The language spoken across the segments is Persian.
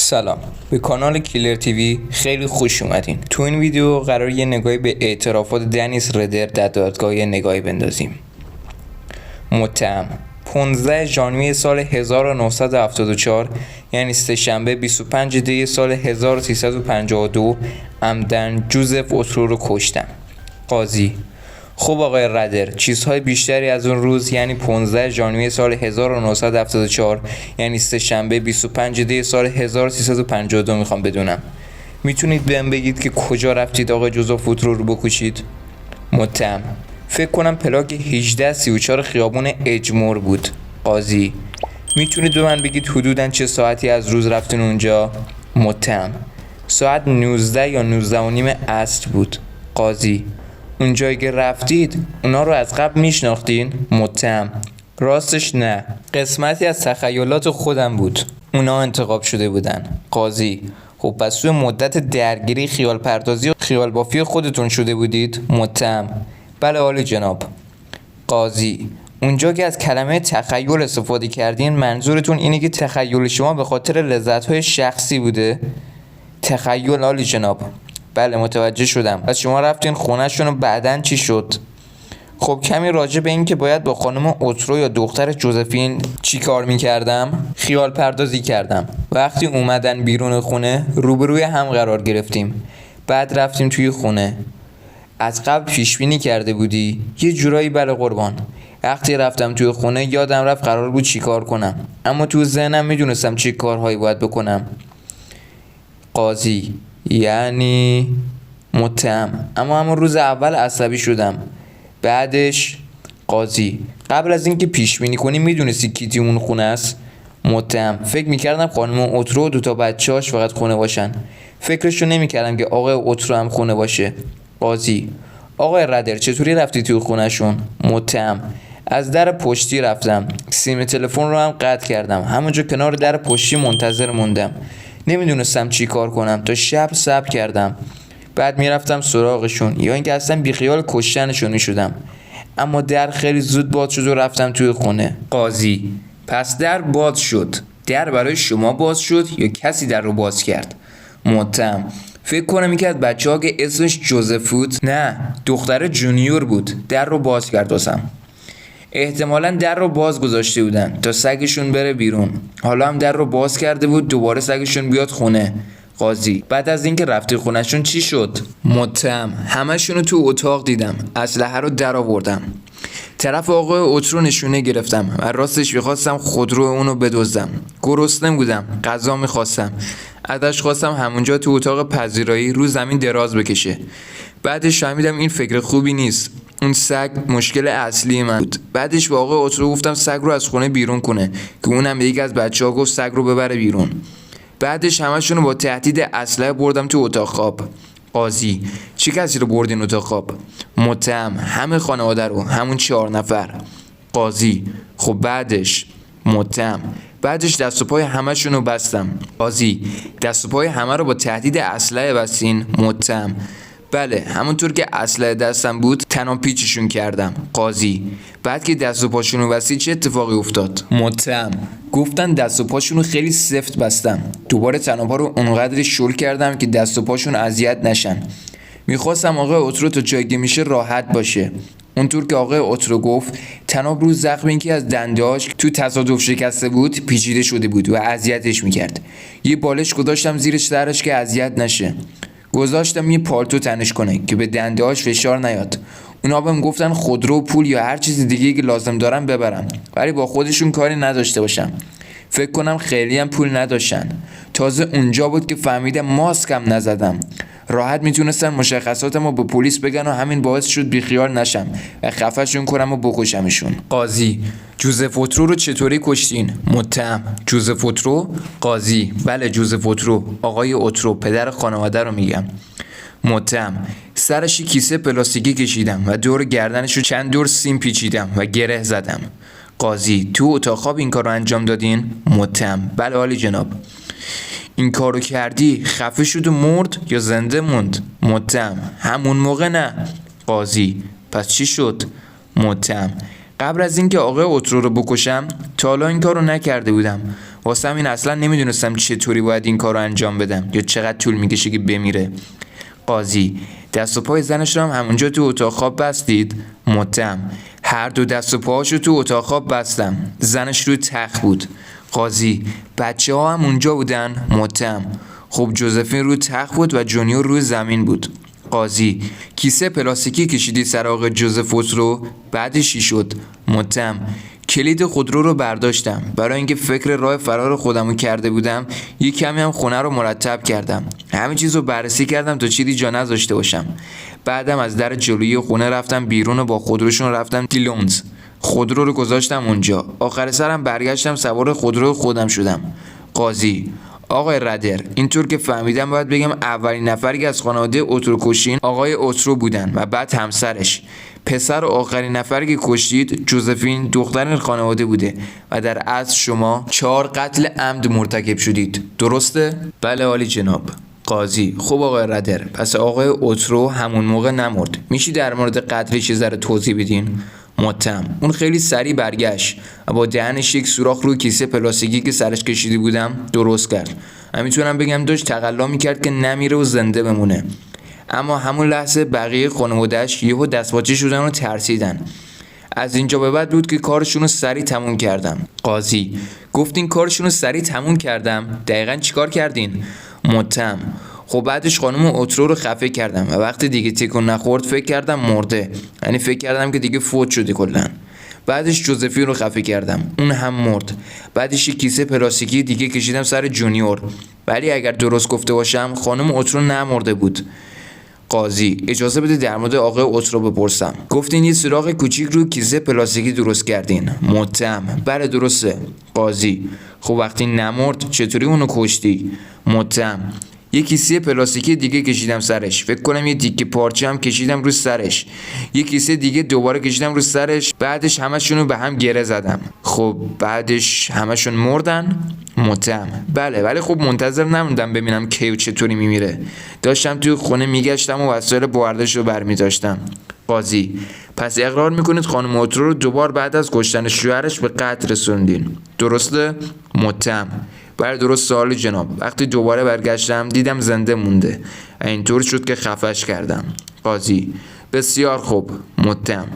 سلام، به کانال کیلر تیوی خیلی خوش اومدین. تو این ویدیو قرار یه نگاهی به اعترافات دنیس ردر در دادگاه نگاهی بندازیم. متهم 15 ژانویه سال 1974 یعنی سه‌شنبه 25 دی سال 1352 عمدن جوزف اوترو رو کشتن. قاضی: خب آقای ردر، چیزهای بیشتری از اون روز یعنی 15 ژانویه سال 1974 یعنی سه‌شنبه 25 دی سال 1352 میخوام بدونم. میتونید بهم بگید که کجا رفتید آقای جوزف اوترو رو بکشید؟ متهم: فکر کنم پلاک 1834 خیابون اجمور بود. قاضی: میتونید به من بگید حدوداً چه ساعتی از روز رفتین اونجا؟ متهم: ساعت 19 یا 19 و نیم عصر بود. قاضی: اونجایی که رفتید اونا رو از قبل میشناختین؟ متهم: راستش نه، قسمتی از تخیلات خودم بود، اونا انتخاب شده بودن. قاضی: خب پس توی مدت درگیری خیال پردازی و خیال بافی خودتون شده بودید؟ متهم: بله عالی جناب. قاضی: اونجا که از کلمه تخیل استفاده کردین منظورتون اینه که تخیل شما به خاطر لذت‌های شخصی بوده؟ تخیل عالی جناب. بله متوجه شدم. پس شما رفتین خونه‌شون و بعدن چی شد؟ خب کمی راجع به این که باید با خانم اوترو یا دختر جوزفین چی کار میکردم خیال پردازی کردم. وقتی اومدن بیرون خونه روبروی هم قرار گرفتیم، بعد رفتیم توی خونه. از قبل پیش بینی کرده بودی؟ یه جورایی بله قربان. وقتی رفتم توی خونه یادم رفت قرار بود چی کار کنم، اما تو ذهنم میدونستم چی کارهایی باید بکنم. قاضی: یعنی؟ متهم: اما همون روز اول عصبی شدم. بعدش؟ قاضی: قبل از اینکه پیش بینی کنی میدونستی کی اون خونه است؟ متهم: فکر میکردم خانم اوترو و دوتا بچه‌هاش فقط خونه باشن، فکرشو نمیکردم که آقای اوترو هم خونه باشه. قاضی: آقای ردر چطوری رفتی توی خونهشون؟ متهم: از در پشتی رفتم، سیم تلفن رو هم قطع کردم، همونجا کنار در پشتی منتظر موندم، نمیدونستم چی کار کنم تا شب صبر کردم، بعد میرفتم سراغشون یا اینکه اصلا بیخیال کشتنشون میشدم، اما در خیلی زود باز شد و رفتم توی خونه. قاضی: پس در باز شد، در برای شما باز شد یا کسی در رو باز کرد؟ متهم: فکر کنم یکی از بچه‌ها که اسمش جوزف بود، نه دختر جونیور بود، در رو باز کرد واسم. احتمالاً در رو باز گذاشته بودن تا سگشون بره بیرون، حالا هم در رو باز کرده بود دوباره سگشون بیاد خونه. قاضی: بعد از اینکه رفتی خونهشون چی شد؟ متهم: همشون رو تو اتاق دیدم، اسلحه رو در آوردم، طرف آقای اوترو نشونه گرفتم و راستش میخواستم خودرو اونو بدزدم، گرسنه بودم، غذا میخواستم، ازش خواستم همونجا تو اتاق پذیرایی رو زمین دراز بکشه. بعدش فهمیدم این فکر خوبی نیست، اون سگ مشکل اصلی من بود. بعدش با آقای اوترو گفتم سگ رو از خونه بیرون کنه که اونم به یکی از بچه‌ها گفت سگ رو ببره بیرون. بعدش همشون رو با تهدید اسلحه بردم تو اتاق خواب. قاضی: چه کسی رو بردین اتاق خواب؟ متهم: همه خانواده رو، همون 4 نفر. قاضی: خب بعدش؟ متهم: بعدش دست و پای همشون رو بستم. قاضی: دست و پای همه رو با تهدید اسلحه بستین؟ متهم: بله همونطور که اسلحه دستم بود تناب پیچشون کردم. قاضی: بعد که دست و پاشون رو بستی چه اتفاقی افتاد؟ متهم: گفتن دست و پاشون رو خیلی سفت بستم، دوباره تناب‌ها رو اونقدر شل کردم که دست و پاشون اذیت نشن، میخواستم آقای اوترو تا جایی که میشه راحت باشه. اونطور که آقای اوترو گفت تناب رو زخمی که از دنده‌هاش تو تصادف شکسته بود پیچیده شده بود و اذیتش میکرد. یه بالش گذاشتم زیر سرش که اذیت نشه، گذاشتم یه پالتو تنش کنه که به دنده‌هاش فشار نیاد. اونا بهم گفتن خودرو، پول یا هر چیز دیگه که لازم دارم ببرم، ولی با خودشون کاری نداشته باشم. فکر کنم خیلی هم پول نداشتن. تازه اونجا بود که فهمیدم ماسکم نزدم، راحت میتونستن مشخصاتمو به پلیس بگن و همین باعث شد بیخیال نشم و خفه‌شون کنم و بکشمشون. قاضی: جوزف اوترو رو چطوری کشتین؟ متهم: جوزف اوترو؟ قاضی: بله جوزف اوترو، آقای اوترو پدر خانواده رو میگم. متهم: سرش کیسه پلاستیکی کشیدم و دور گردنشو چند دور سیم پیچیدم و گره زدم. قاضی: تو اتاق خواب این کار رو انجام دادین؟ متهم: بله عالی جناب. این کارو کردی خفه شد و مرد یا زنده موند؟ متهم: همون موقع نه. قاضی: پس چی شد؟ متهم: قبل از اینکه آقای اوترو رو بکشم تا حالا این کارو نکرده بودم، واسه همین اصلا نمیدونستم چطوری باید این کار رو انجام بدم یا چقدر طول میکشه که بمیره. قاضی: دست و پای زنش رو هم همونجا تو اتاق خواب بستید؟ متهم: هر دو دست و پاهاشو تو اتاق خواب بستم. زنش روی تخت بود. قاضی: بچه ها هم اونجا بودن؟ متهم: خب جوزفین روی تخت بود و جونیور روی زمین بود. قاضی: کیسه پلاستیکی کشیدی سر آقای جوزف رو؟ بعدش چی شد؟ متهم: کلید خودرو رو برداشتم. برای اینکه فکر راه فرار خودمو کرده بودم، یه کمی هم خونه رو مرتب کردم. همه چیز رو بررسی کردم تا چیزی جا نذاشته باشم. بعدم از در جلویی خونه رفتم بیرون و با خودروشون رفتم دیلونز. خودرو رو گذاشتم اونجا. آخر سرم برگشتم سوار خودرو خودم شدم. قاضی: آقای ردر، اینطور که فهمیدم باید بگم اولین نفری که از خانواده اترو کشین آقای اترو بودن و بعد همسرش. پسر و آخرین نفری که کشتید جوزفین دختر خانواده بوده و در اصل شما 4 قتل عمد مرتکب شدید. درسته؟ بله عالی جناب. قاضی: خب آقای ردر، پس آقای اترو همون موقع نمرد. میشه در مورد قتلش ذره توضیح بدین؟ متهم: اون خیلی سریع برگشت و با دهنش یک سوراخ روی کیسه پلاستیکی که سرش کشیده بودم درست کرد. من میتونم بگم داشت تقلا میکرد که نمیره و زنده بمونه. اما همون لحظه بقیه خانواده‌اش یهو دستپاچه شدن و ترسیدن. از اینجا به بعد بود که کارشون رو سریع تموم کردم. قاضی: گفتین کارشون رو سریع تموم کردم، دقیقاً چیکار کردین؟ متهم: خب بعدش خانم اترو رو خفه کردم و وقتی دیگه تکون نخورد فکر کردم مرده، یعنی فکر کردم که دیگه فوت شده کلاً. بعدش جوزفین رو خفه کردم، اون هم مرد. بعدش یک کیسه پلاستیکی دیگه کشیدم سر جونیور، ولی اگر درست گفته باشم خانم اترو نمرده بود. قاضی: اجازه بده در مورد آقای اترو بپرسم. گفتین یه سوراخ کوچیک روی کیسه پلاستیکی درست کردین؟ متهم: بله درسته. قاضی: خب وقتی نمرد چطوری اونو کشتی؟ متهم: یه کیسه پلاستیکی دیگه کشیدم سرش. فکر کنم یه دیگه پارچه هم کشیدم رو سرش. یه کیسه دیگه دوباره کشیدم رو سرش. بعدش همشونو به هم گره زدم. خب بعدش همشون مردن؟ متهم: بله، ولی خب منتظر نموندم ببینم کی و چطوری میمیره. داشتم توی خونه میگشتم و وسایل برداشت رو برمی‌داشتم. قاضی: پس اقرار میکنید خانم اترو رو دوبار بعد از کشتن شوهرش به قتل رسوندین؟ درسته؟ متهم: بله درست سوال جناب. وقتی دوباره برگشتم دیدم زنده مونده. اینطور شد که خفش کردم. قاضی: بسیار خوب. متهم: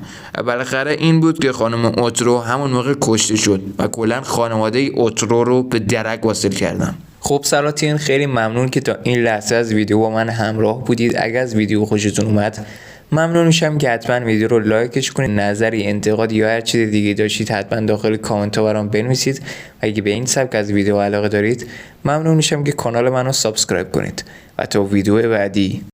بالاخره این بود که خانم اترو همون موقع کشته شد و کلا خانواده اترو رو به درک واصل کردم. خب سلاطین، خیلی ممنون که تا این لحظه از ویدیو با من همراه بودید. اگر از ویدیو خوشتون اومد ممنون میشم که حتما ویدیو رو لایکش کنید. نظری، انتقاد یا هر چیز دیگه داشتید حتما داخل کامنت ها برام بنویسید و اگه به این سبک از ویدیو علاقه دارید ممنون میشم که کانال منو سابسکرایب کنید و تا ویدیو بعدی.